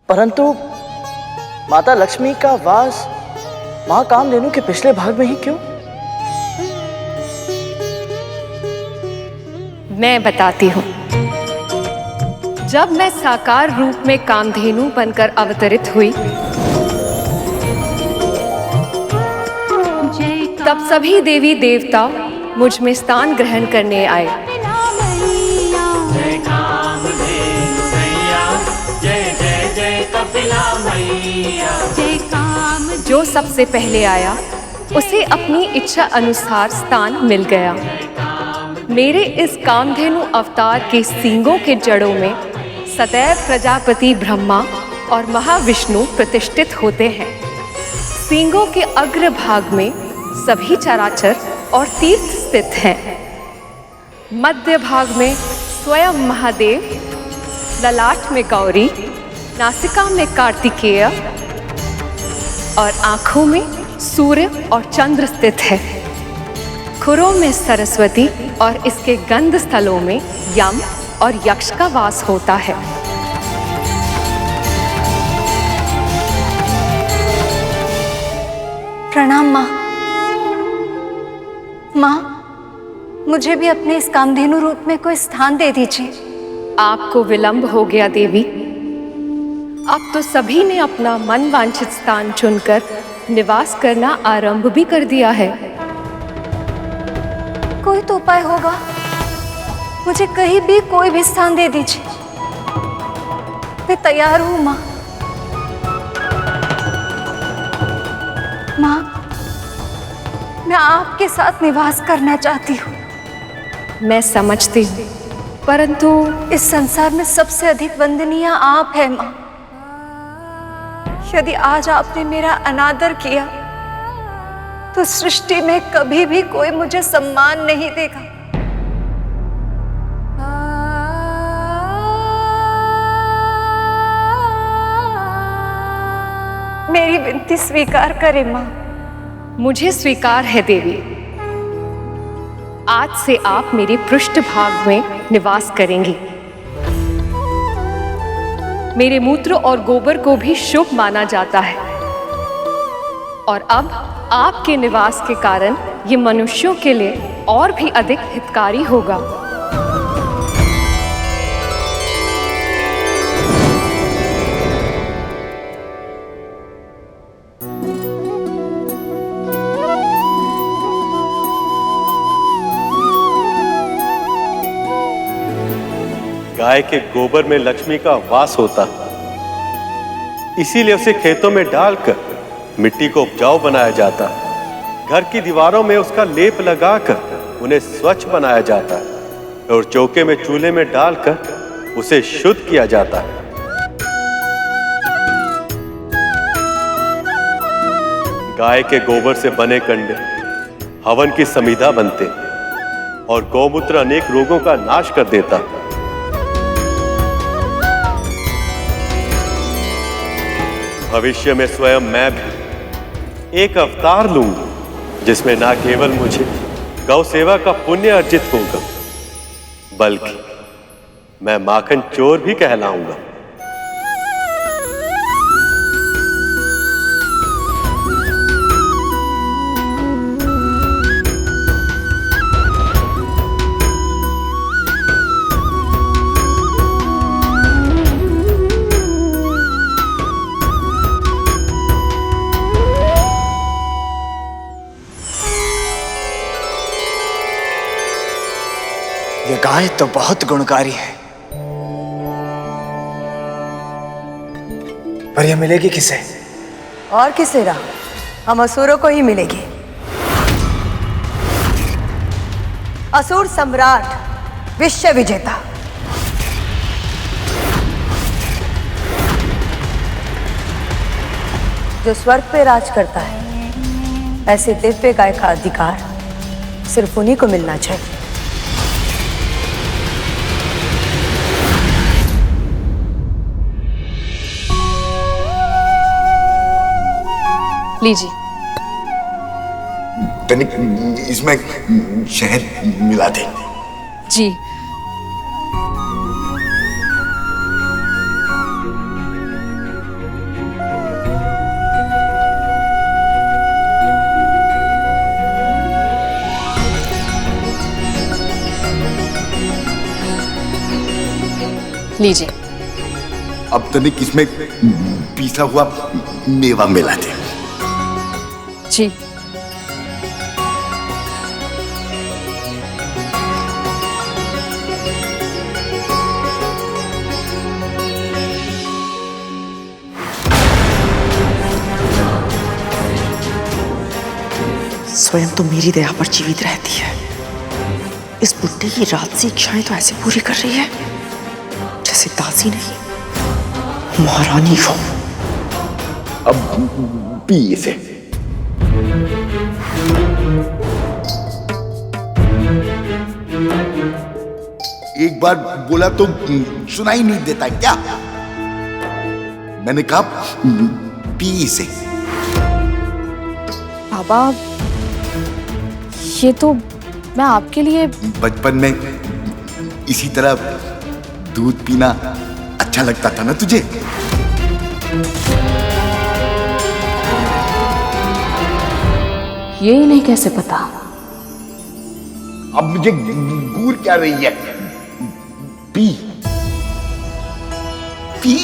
परंतु माता लक्ष्मी का वास मां कामधेनु के पिछले भाग में ही क्यों? मैं बताती हूँ। जब मैं साकार रूप में कामधेनु बनकर अवतरित हुई, तब सभी देवी देवता मुझ में स्थान ग्रहण करने आए। जय कामधेनु मैया, जय जय जय कपिला मैया, जय कामधेनु। जो सबसे पहले आया उसे अपनी इच्छा अनुसार स्थान मिल गया। मेरे इस कामधेनु अवतार के सींगों के जड़ों में सदैव प्रजापति ब्रह्मा और महाविष्णु प्रतिष्ठित होते हैं। सींगों के अग्र भाग में सभी चराचर और तीर्थ स्थित हैं। मध्य भाग में स्वयं महादेव, ललाट में गौरी, नासिका में कार्तिकेय और आँखों में सूर्य और चंद्र स्थित है। खुरों में सरस्वती और इसके गंध स्थलों में यम और यक्ष का वास होता है। प्रणाम माँ। माँ, मुझे भी अपने इस कामधेनु रूप में कोई स्थान दे दीजिए। आपको विलंब हो गया देवी। अब तो सभी ने अपना मन वांछित स्थान चुनकर निवास करना आरंभ भी कर दिया है। कोई तो उपाय होगा, मुझे कहीं भी कोई भी स्थान दे दीजिए। मैं तैयार हूँ माँ। माँ, मैं आपके साथ निवास करना चाहती हूँ। मैं समझती हूँ, परंतु इस संसार में सबसे अधिक वंदनीय आप है माँ। यदि आज आपने मेरा अनादर किया तो सृष्टि में कभी भी कोई मुझे सम्मान नहीं देगा। मेरी विनती स्वीकार करें माँ। मुझे स्वीकार है देवी। आज से आप मेरे पृष्ठ भाग में निवास करेंगी। मेरे मूत्र और गोबर को भी शुभ माना जाता है और अब आपके निवास के कारण ये मनुष्यों के लिए और भी अधिक हितकारी होगा। गाय के गोबर में लक्ष्मी का वास होता, इसीलिए उसे खेतों में डालकर मिट्टी को उपजाऊ बनाया जाता। घर की दीवारों में उसका लेप लगाकर उन्हें स्वच्छ बनाया जाता और चौके में चूल्हे में डालकर उसे शुद्ध किया जाता है। गाय के गोबर से बने कंडे हवन की समिधा बनते और गौमूत्र अनेक रोगों का नाश कर देता। भविष्य में स्वयं मैं भी एक अवतार लूंगा जिसमें ना केवल मुझे गौ सेवा का पुण्य अर्जित होगा, बल्कि मैं माखन चोर भी कहलाऊंगा। ये गाय तो बहुत गुणकारी है, पर यह मिलेगी किसे? और किसे रहा, हम असुरों को ही मिलेगी। असुर सम्राट, विश्व विजेता। जो स्वर्ग पे राज करता है, ऐसे दिव्य गाय का अधिकार सिर्फ उन्हीं को मिलना चाहिए। लीजिए। तनिक इसमें शहद मिला दे। जी। लीजिए। अब तनिक इसमें पीसा हुआ मेवा मिला दे। जी। स्वयं तो मेरी दया पर जीवित रहती है, इस बुड्ढे की राजसी इच्छाएं तो ऐसे पूरी कर रही है जैसे दासी नहीं महारानी हो। अब पी इसे। एक बार बोला तो सुनाई नहीं देता क्या? मैंने कहा पी इसे। बाबा, ये तो मैं आपके लिए बचपन में इसी तरह दूध पीना अच्छा लगता था ना तुझे? ये इन्हें कैसे पता? अब मुझे घूर क्या रही है? P P.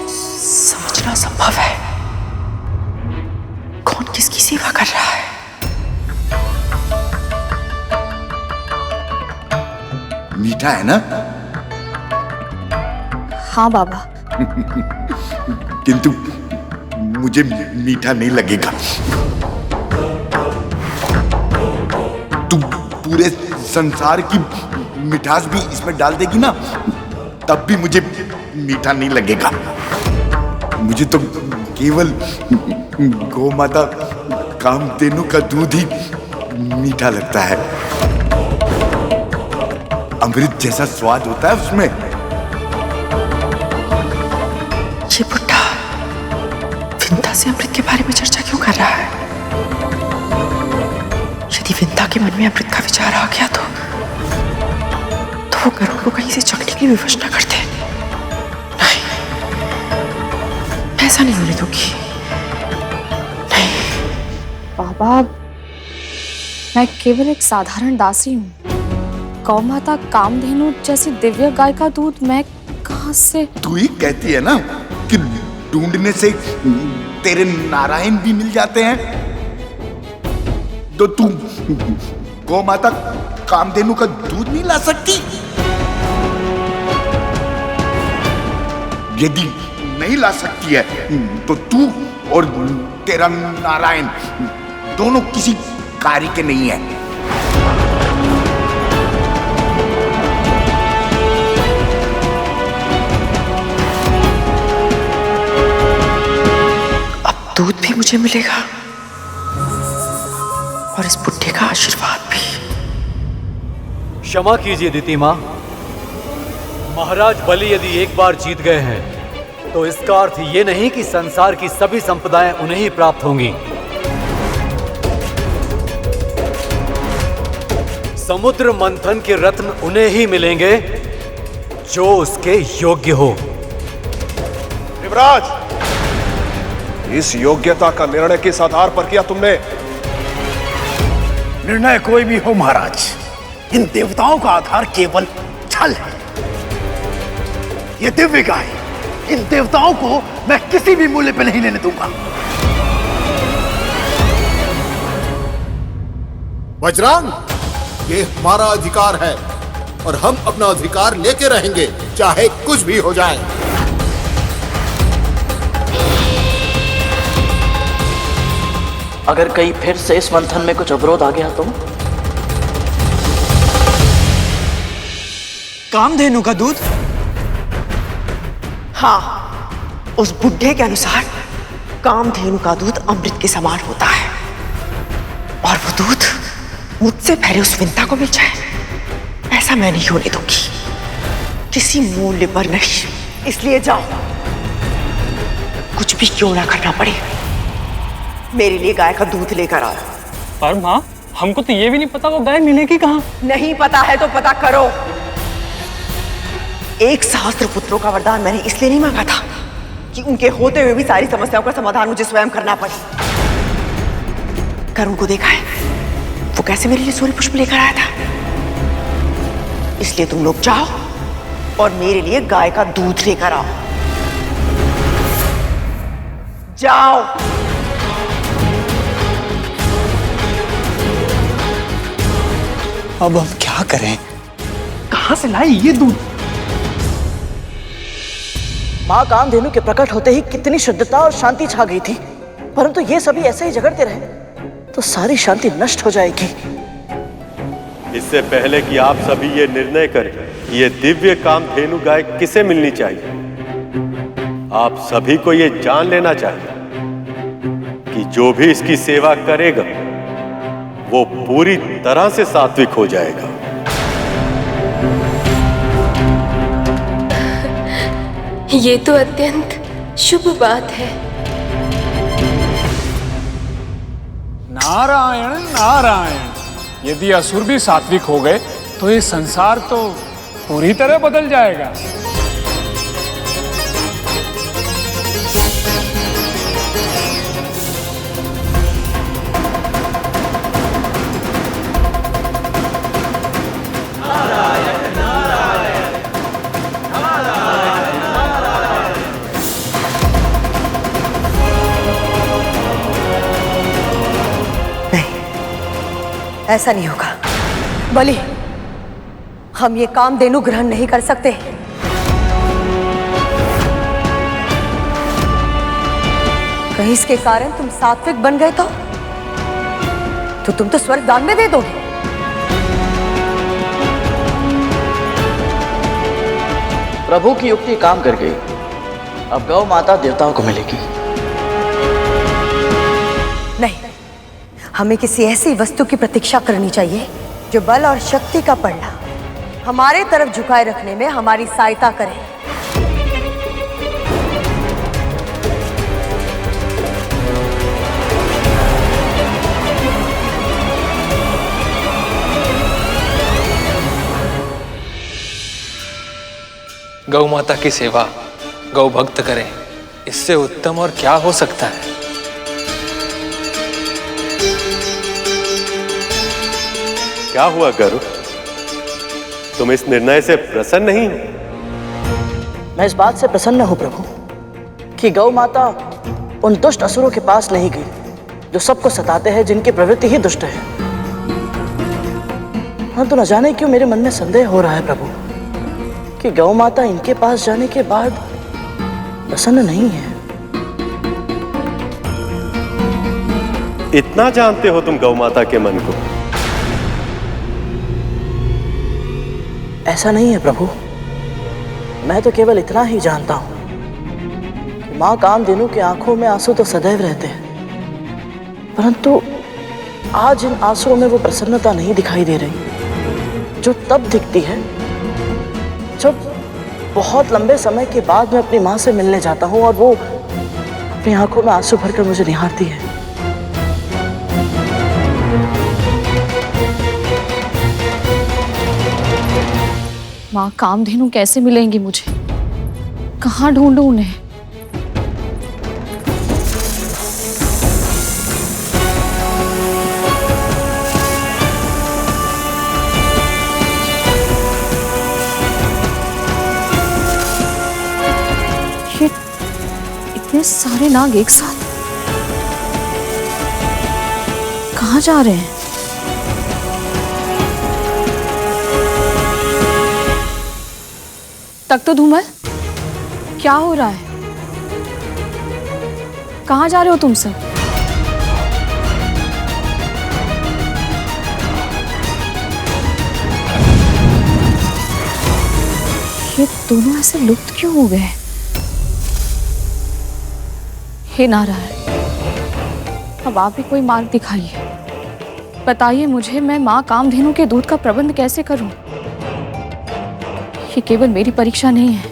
समझना संभव है कौन किसकी सेवा कर रहा है। मीठा है ना? हाँ बाबा। किंतु मुझे मीठा नहीं लगेगा। तू पूरे संसार की मिठास भी इसमें डाल देगी ना, तब भी मुझे मीठा नहीं लगेगा। मुझे तो केवल गौ माता कामधेनु का दूध ही मीठा लगता है। अमृत जैसा स्वाद होता है उसमें। ये बुड्ढा विंता से अमृत के बारे में चर्चा क्यों कर रहा है? यदि विंता के मन में अमृत का विचार आ गया तो वो गरुड़ को कहीं से चकने की विवश न करते। नहीं, ऐसा नहीं होने दूंगी। नहीं बाबा, मैं केवल एक साधारण दासी हूँ। गौ माता कामधेनु जैसी दिव्य गाय का दूध मैं कहाँ से? तू ही कहती है ना कि ढूंढने से तेरे नारायण भी मिल जाते हैं, तो तू गौ माता कामधेनु का दूध नहीं ला सकती? यदि नहीं ला सकती है तो तू और तेरा नारायण दोनों किसी कार्य के नहीं है। दूध भी मुझे मिलेगा और इस बुड्ढे का आशीर्वाद भी। क्षमा कीजिए दिति मां, महाराज बलि यदि एक बार जीत गए हैं तो इसका अर्थ ये नहीं कि संसार की सभी संपदाएं उन्हें ही प्राप्त होंगी। समुद्र मंथन के रत्न उन्हें ही मिलेंगे जो उसके योग्य हो। युवराज, इस योग्यता का निर्णय किस आधार पर किया तुमने? निर्णय कोई भी हो महाराज, इन देवताओं का आधार केवल छल है। ये दिव्य गाय, इन देवताओं को मैं किसी भी मूल्य पर नहीं लेने दूंगा। वज्रांग, ये हमारा अधिकार है और हम अपना अधिकार लेके रहेंगे, चाहे कुछ भी हो जाए। अगर कहीं फिर से इस मंथन में कुछ अवरोध आ गया तो? कामधेनु का दूध? हाँ, उस बुड्ढे के अनुसार कामधेनु का दूध अमृत के समान होता है और वो दूध मुझसे पहले उस विंता को मिल जाए, ऐसा मैं नहीं होने दूंगी, किसी मूल्य पर नहीं। इसलिए जाओ, कुछ भी क्यों ना करना पड़े, मेरे लिए गाय का दूध लेकर आओ। पर माँ, हमको तो ये भी नहीं पता वो गाय मिलेगी कहाँ। नहीं पता है तो पता करो। एक सहस्त्र पुत्रों का वरदान मैंने इसलिए नहीं मांगा था कि उनके होते हुए भी सारी समस्याओं का समाधान मुझे स्वयं करना पड़े। कर उनको देखा है वो कैसे मेरे लिए सूर्य पुष्प लेकर आया था। इसलिए तुम लोग जाओ और मेरे लिए गाय का दूध लेकर आओ। जाओ। अब हम क्या करें? कहां से लाए ये दूध? माँ कामधेनु के प्रकट होते ही कितनी शुद्धता और शांति छा गई थी, परंतु ये सभी ऐसे ही झगड़ते रहे तो सारी शांति नष्ट हो जाएगी। इससे पहले कि आप सभी ये निर्णय करें कि ये दिव्य कामधेनु गाय किसे मिलनी चाहिए, आप सभी को ये जान लेना चाहिए कि जो भी इसकी सेवा करेगा वो पूरी तरह से सात्विक हो जाएगा। ये तो अत्यंत शुभ बात है। नारायण नारायण, यदि असुर भी सात्विक हो गए तो ये संसार तो पूरी तरह बदल जाएगा। ऐसा नहीं होगा बलि, हम ये कामधेनु ग्रहण नहीं कर सकते। कहीं इसके कारण तुम सात्विक बन गए तो तुम तो स्वर्ग दान में दे दोगे। प्रभु की युक्ति काम कर गई, अब गौ माता देवताओं को मिलेगी। नहीं, हमें किसी ऐसी वस्तु की प्रतीक्षा करनी चाहिए जो बल और शक्ति का पल्ला हमारे तरफ झुकाए रखने में हमारी सहायता करे। गौ माता की सेवा गौ भक्त करें, इससे उत्तम और क्या हो सकता है। क्या हुआ गरुड़, तुम इस निर्णय से प्रसन्न नहीं हो? मैं इस बात से प्रसन्न हूं प्रभु कि गौ माता उन दुष्ट असुरों के पास नहीं गई जो सबको सताते हैं, जिनकी प्रवृत्ति ही दुष्ट है। हाँ, तो न जाने क्यों मेरे मन में संदेह हो रहा है प्रभु कि गौ माता इनके पास जाने के बाद प्रसन्न नहीं है। इतना जानते हो तुम गौ माता के मन को? ऐसा नहीं है प्रभु, मैं तो केवल इतना ही जानता हूं कि मां कामधेनु की आंखों में आंसू तो सदैव रहते हैं, परंतु आज इन आंसुओं में वो प्रसन्नता नहीं दिखाई दे रही जो तब दिखती है जब बहुत लंबे समय के बाद मैं अपनी मां से मिलने जाता हूं और वो अपनी आंखों में आंसू भरकर मुझे निहारती है। माँ कामधेनु कैसे मिलेंगी मुझे? कहाँ ढूंढूं उन्हें? ये इतने सारे नाग एक साथ कहाँ जा रहे हैं? तक तो धूमल, क्या हो रहा है? कहाँ जा रहे हो तुम सब? ये दोनों ऐसे लुप्त क्यों हो गए? हे नारायण, अब आप ही कोई मार्ग दिखाइए, बताइए मुझे, मैं माँ कामधेनु के दूध का प्रबंध कैसे करूं? ये केवल मेरी परीक्षा नहीं है,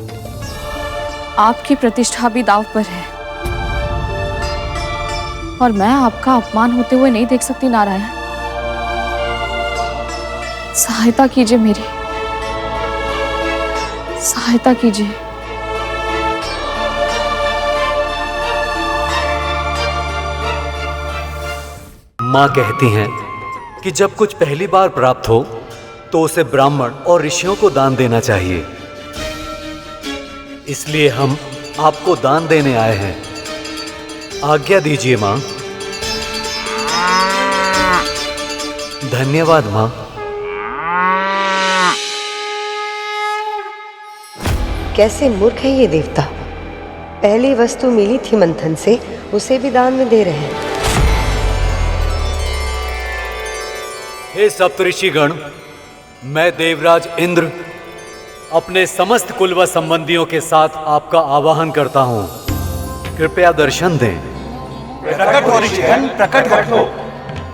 आपकी प्रतिष्ठा भी दांव पर है और मैं आपका अपमान होते हुए नहीं देख सकती। नारायण, सहायता कीजिए मेरी, सहायता सहायता कीजिए। माँ कहती हैं कि जब कुछ पहली बार प्राप्त हो तो उसे ब्राह्मण और ऋषियों को दान देना चाहिए। इसलिए हम आपको दान देने आए हैं। आज्ञा दीजिए माँ। धन्यवाद माँ। कैसे मूर्ख है ये देवता, पहली वस्तु मिली थी मंथन से, उसे भी दान में दे रहे हैं। हे सप्तऋषिगण, मैं देवराज इंद्र अपने समस्त कुल व संबंधियों के साथ आपका आवाहन करता हूँ। कृपया दर्शन दें। प्रकट हो ऋषिगण, प्रकट हो।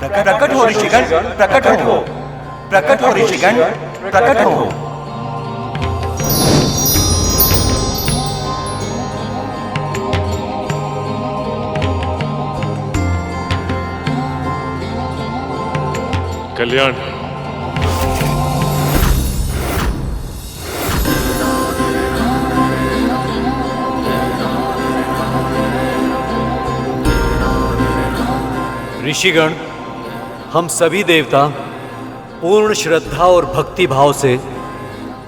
प्रकट हो ऋषिगण, प्रकट हो। प्रकट हो ऋषिगण, प्रकट हो। कल्याण। ऋषिगण, हम सभी देवता पूर्ण श्रद्धा और भक्ति भाव से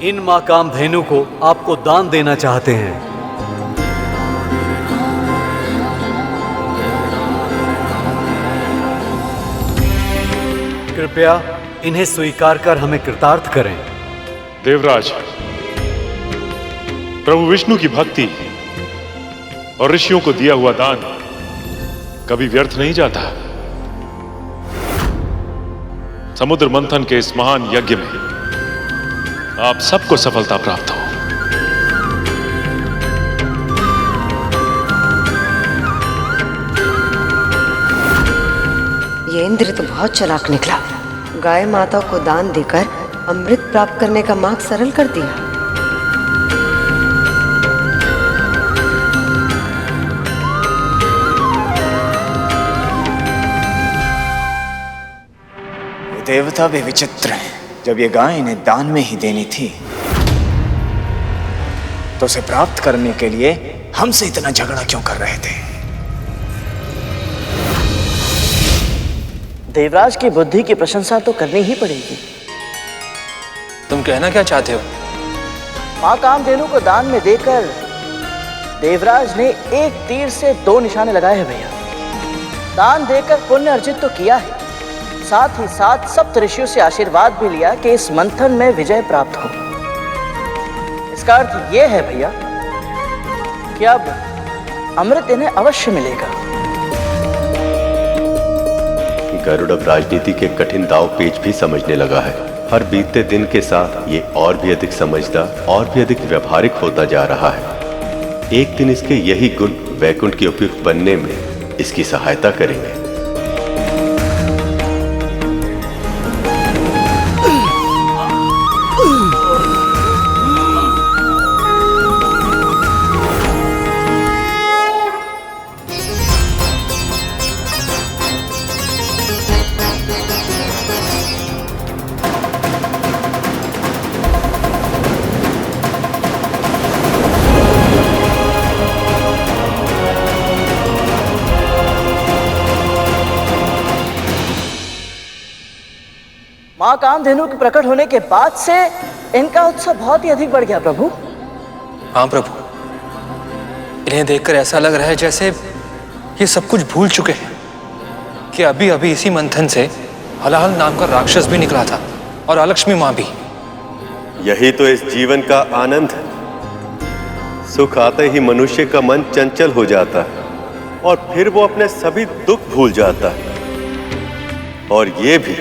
इन मां कामधेनु को आपको दान देना चाहते हैं। कृपया इन्हें स्वीकार कर हमें कृतार्थ करें। देवराज, प्रभु विष्णु की भक्ति और ऋषियों को दिया हुआ दान कभी व्यर्थ नहीं जाता। समुद्र मंथन के इस महान यज्ञ में आप सबको सफलता प्राप्त हो। ये इंद्र तो बहुत चालाक निकला, गाय माता को दान देकर अमृत प्राप्त करने का मार्ग सरल कर दिया। ये देवता भी विचित्र हैं। जब ये गाय इन्हें दान में ही देनी थी तो उसे प्राप्त करने के लिए हमसे इतना झगड़ा क्यों कर रहे थे? देवराज की बुद्धि की प्रशंसा तो करनी ही पड़ेगी। तुम कहना क्या चाहते हो? मां कामधेनु को दान में देकर देवराज ने एक तीर से 2 निशाने लगाए हैं भैया। दान देकर पुण्य अर्जित तो किया है, साथ ही साथ सप्त ऋषियों से आशीर्वाद भी लिया कि इस मंथन में विजय प्राप्त हो। इसका अर्थ यह है भैया कि अब अमृत इन्हें अवश्य मिलेगा। गरुड़ अब राजनीति के कठिन दाव पेच भी समझने लगा है। हर बीतते दिन के साथ ये और भी अधिक समझदार और भी अधिक व्यवहारिक होता जा रहा है। एक दिन इसके यही गुण वैकुंठ के उपयुक्त बनने में इसकी सहायता करेंगे। मां कामधेनु के प्रकट होने के बाद से इनका उत्साह बहुत ही अधिक बढ़ गया प्रभु। हाँ प्रभु, इन्हें देखकर ऐसा लग रहा है जैसे ये सब कुछ भूल चुके हैं कि अभी अभी इसी मंथन से हलाहल नाम का राक्षस भी निकला था और अलक्ष्मी मां भी। यही तो इस जीवन का आनंद है। सुख आते ही मनुष्य का मन चंचल हो जाता है और फिर वो अपने सभी दुख भूल जाता है। और ये भी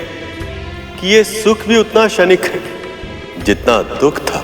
कि ये सुख भी उतना क्षणिक है जितना दुख था।